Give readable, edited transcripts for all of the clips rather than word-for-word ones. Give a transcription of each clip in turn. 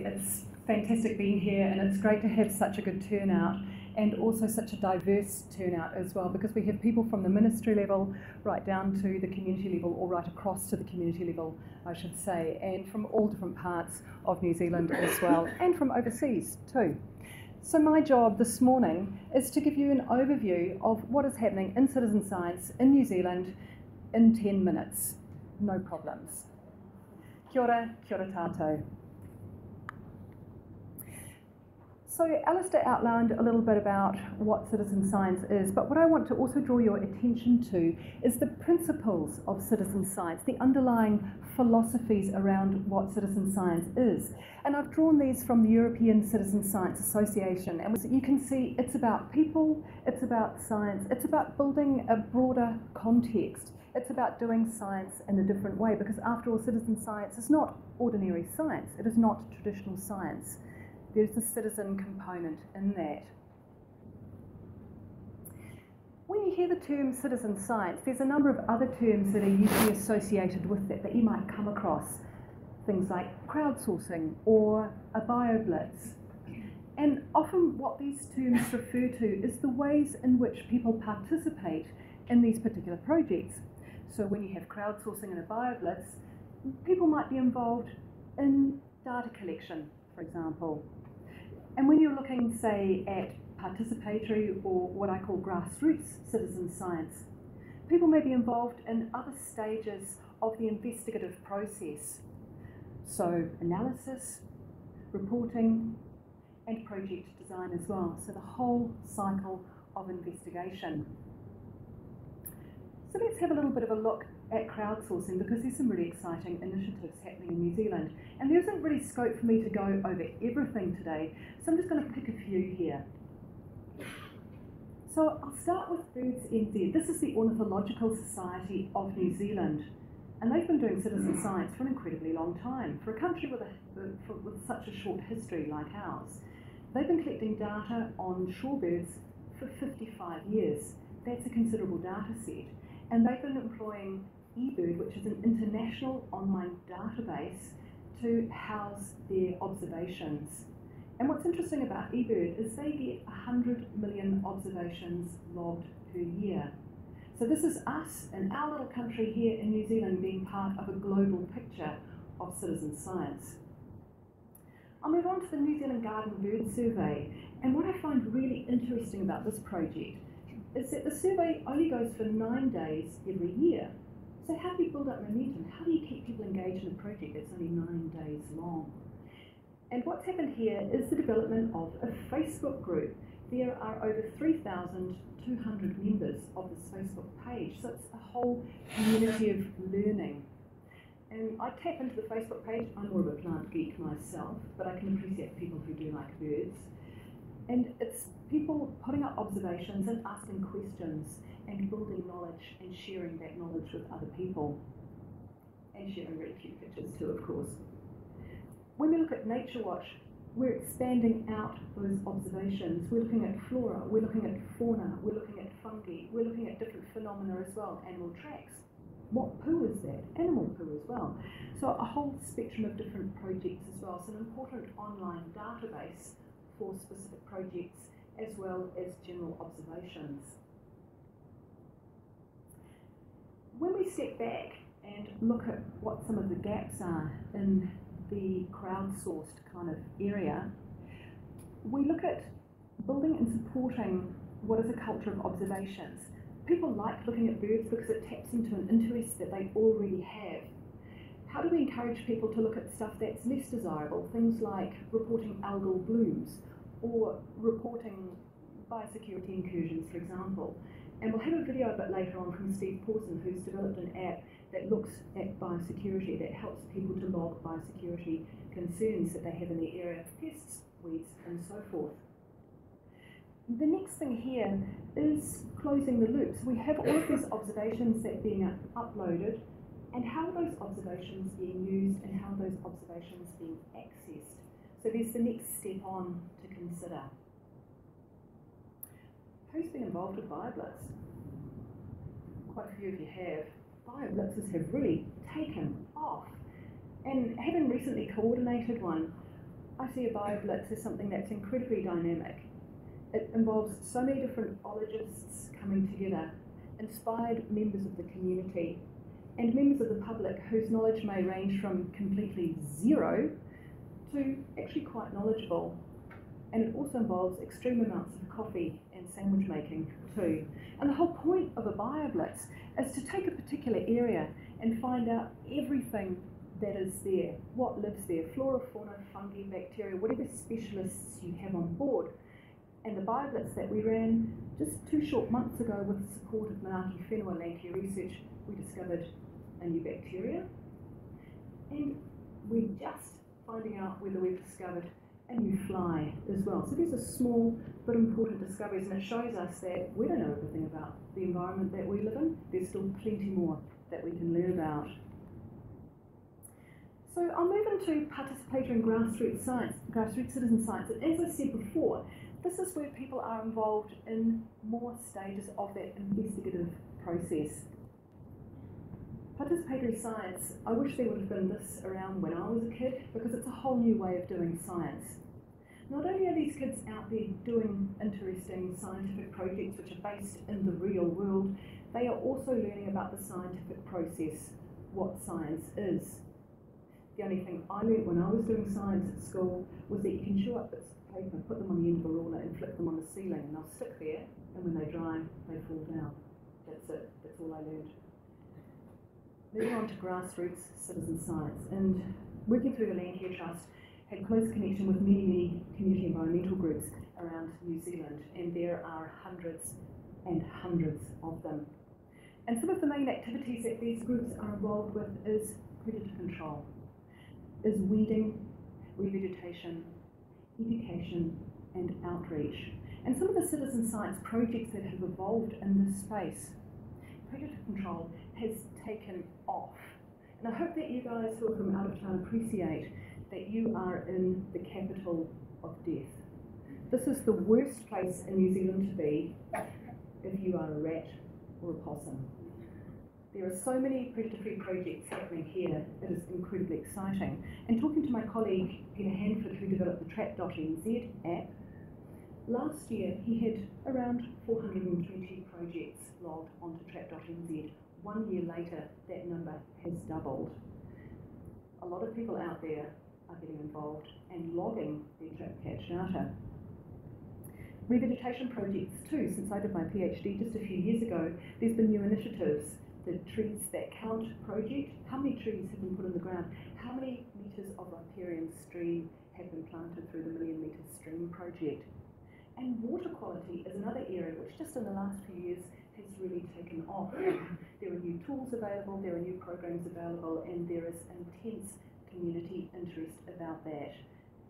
it's fantastic being here, and it's great to have such a good turnout, and also such a diverse turnout as well, because we have people from the ministry level right down to the community level, or right across to the community level, I should say, and from all different parts of New Zealand as well, and from overseas too. So my job this morning is to give you an overview of what is happening in citizen science in New Zealand in 10 minutes. No problems. Kia ora tātou. So Alistair outlined a little bit about what citizen science is, but what I want to also draw your attention to is the principles of citizen science, the underlying philosophies around what citizen science is. And I've drawn these from the European Citizen Science Association, and you can see it's about people, it's about science, it's about building a broader context. It's about doing science in a different way, because after all, citizen science is not ordinary science, it is not traditional science. There's a citizen component in that. When you hear the term citizen science, there's a number of other terms that are usually associated with that you might come across. Things like crowdsourcing or a bioblitz. And often what these terms refer to is the ways in which people participate in these particular projects. So when you have crowdsourcing and a bioblitz, people might be involved in data collection, for example. And when you're looking, say, at participatory or what I call grassroots citizen science, people may be involved in other stages of the investigative process. So analysis, reporting, and project design as well. So the whole cycle of investigation. So let's have a little bit of a look at crowdsourcing, because there's some really exciting initiatives happening in New Zealand. And there isn't really scope for me to go over everything today, so I'm just going to pick a few here. So I'll start with Birds NZ. This is the Ornithological Society of New Zealand, and they've been doing citizen science for an incredibly long time. For a country with such a short history like ours, they've been collecting data on shorebirds for 55 years. That's a considerable data set. And they've been employing eBird, which is an international online database, to house their observations. And what's interesting about eBird is they get 100 million observations logged per year. So this is us in our little country here in New Zealand being part of a global picture of citizen science. I'll move on to the New Zealand Garden Bird Survey. And what I find really interesting about this project is that the survey only goes for 9 days every year. So how do you build up momentum? How do you keep people engaged in a project that's only 9 days long? And what's happened here is the development of a Facebook group. There are over 3,200 members of this Facebook page, so it's a whole community of learning. And I tap into the Facebook page. I'm more of a plant geek myself, but I can appreciate people who do like birds. And it's people putting up observations and asking questions and building knowledge and sharing that knowledge with other people. And sharing really cute pictures too, of course. When we look at Nature Watch, we're expanding out those observations. We're looking at flora, we're looking at fauna, we're looking at fungi, we're looking at different phenomena as well, animal tracks. What poo is that? Animal poo as well. So a whole spectrum of different projects as well. So an important online database for specific projects as well as general observations. When we step back and look at what some of the gaps are in the crowdsourced kind of area, we look at building and supporting what is a culture of observations. People like looking at birds because it taps into an interest that they already have. How do we encourage people to look at stuff that's less desirable, things like reporting algal blooms or reporting biosecurity incursions, for example? And we'll have a video a bit later on from Steve Pawson, who's developed an app that looks at biosecurity, that helps people to log biosecurity concerns that they have in their area, pests, weeds, and so forth. The next thing here is closing the loop. So we have all of these observations that are being uploaded, and how are those observations being used and how are those observations being accessed. So there's the next step on to consider. Who's been involved with bioblitz? Quite a few of you have. Bioblitzes have really taken off. And having recently coordinated one, I see a BioBlitz as something that's incredibly dynamic. It involves so many different ologists coming together, inspired members of the community, and members of the public whose knowledge may range from completely zero to actually quite knowledgeable. And it also involves extreme amounts of coffee and sandwich making too. And the whole point of a BioBlitz is to take a particular area and find out everything that is there, what lives there, flora, fauna, fungi, bacteria, whatever specialists you have on board. And the BioBlitz that we ran just 2 short months ago with the support of Manaki Whenua Landcare Research, we discovered a new bacteria. And we're just finding out whether we've discovered a new fly as well. So these are small but important discoveries, and it shows us that we don't know everything about the environment that we live in. There's still plenty more that we can learn about. So I'll move into participatory and grassroots science, grassroots citizen science. And as I said before, this is where people are involved in more stages of that investigative process. Participatory science, I wish there would have been this around when I was a kid, because it's a whole new way of doing science. Not only are these kids out there doing interesting scientific projects which are based in the real world, they are also learning about the scientific process, what science is. The only thing I learned when I was doing science at school was that you can chew up bits of paper, put them on the end of a ruler and flip them on the ceiling, and they'll stick there, and when they dry, they fall down. That's it, that's all I learned. Moving on to grassroots citizen science, and working through the Landcare Trust, had close connection with many, many community environmental groups around New Zealand, and there are hundreds and hundreds of them. And some of the main activities that these groups are involved with is predator control, is weeding, revegetation, education, and outreach. And some of the citizen science projects that have evolved in this space, predator control has taken off. And I hope that you guys who are from out of town appreciate that you are in the capital of death. This is the worst place in New Zealand to be if you are a rat or a possum. There are so many predator-free projects happening here, it is incredibly exciting. And talking to my colleague Peter Hanford, who developed the Trap.nz app, last year he had around 420 projects logged onto Trap.nz. 1 year later, that number has doubled. A lot of people out there are getting involved and logging their trap catch data. Revegetation projects too. Since I did my PhD just a few years ago, there's been new initiatives. The Trees That Count project, how many trees have been put in the ground? How many metres of riparian stream have been planted through the Million Metre Stream project? And water quality is another area which just in the last few years has really taken off. There are new tools available, there are new programs available, and there is intense community interest about that.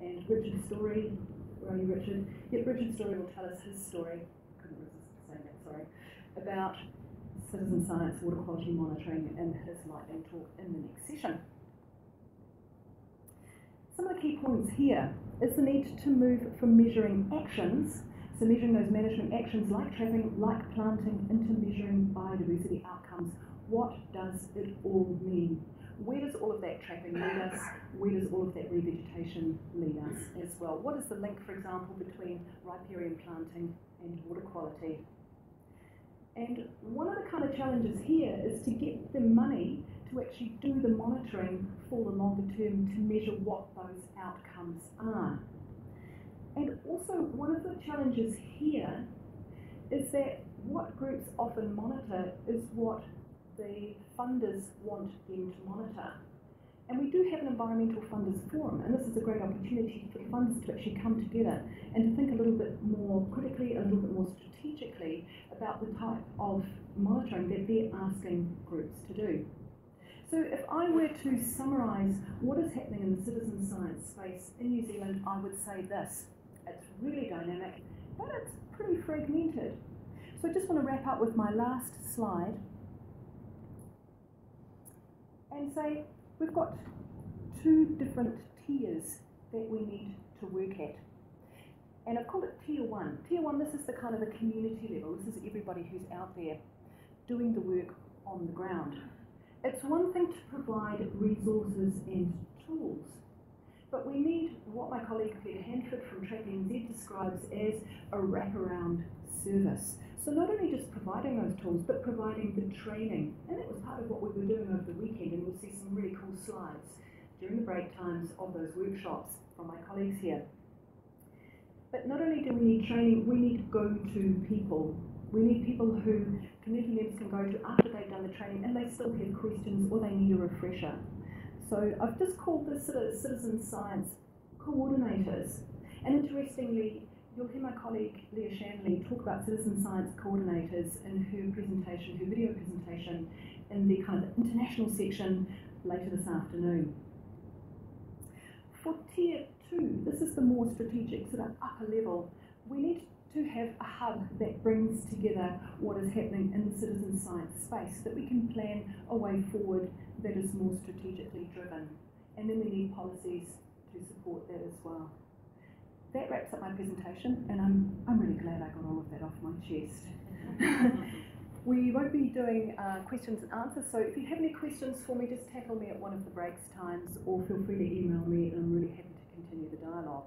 And Richard Story, where are you, Richard? Yep, Richard Story will tell us his story, couldn't resist saying that, sorry, about citizen science water quality monitoring in his lightning talk in the next session. Some of the key points here is the need to move from measuring actions, so measuring those management actions like trapping, like planting, into measuring biodiversity outcomes. What does it all mean? Where does all of that trapping lead us? Where does all of that revegetation lead us as well? What is the link, for example, between riparian planting and water quality? And one of the kind of challenges here is to get the money to actually do the monitoring for the longer term to measure what those outcomes are. And also one of the challenges here is that what groups often monitor is what the funders want them to monitor. And we do have an environmental funders forum, and this is a great opportunity for the funders to actually come together and to think a little bit more critically, a little bit more strategically about the type of monitoring that they're asking groups to do. So if I were to summarise what is happening in the citizen science space in New Zealand, I would say this: it's really dynamic, but it's pretty fragmented. So I just want to wrap up with my last slide and say we've got 2 different tiers that we need to work at. And I've called it Tier 1. Tier 1, this is the kind of the community level. This is everybody who's out there doing the work on the ground. It's one thing to provide resources and tools, But we need what my colleague Peter Hanford from Track NZ describes as a wraparound service. So not only just providing those tools, but providing the training. And that was part of what we were doing over the weekend, and we'll see some really cool slides during the break times of those workshops from my colleagues here. But not only do we need training, we need go-to people. We need people who community members can go to after they've done the training and they still have questions or they need a refresher. So I've just called this sort of citizen science coordinators. And interestingly, you'll hear my colleague Leah Shanley talk about citizen science coordinators in her presentation, her video presentation, in the kind of international section later this afternoon. For Tier 2, this is the more strategic, sort of upper level, we need to have a hub that brings together what is happening in the citizen science space so that we can plan a way forward that is more strategically driven. And then we need policies to support that as well. That wraps up my presentation, and I'm really glad I got all of that off my chest. We won't be doing questions and answers, so if you have any questions for me, just tackle me at one of the breaks times or feel free to email me, and I'm really happy to continue the dialogue.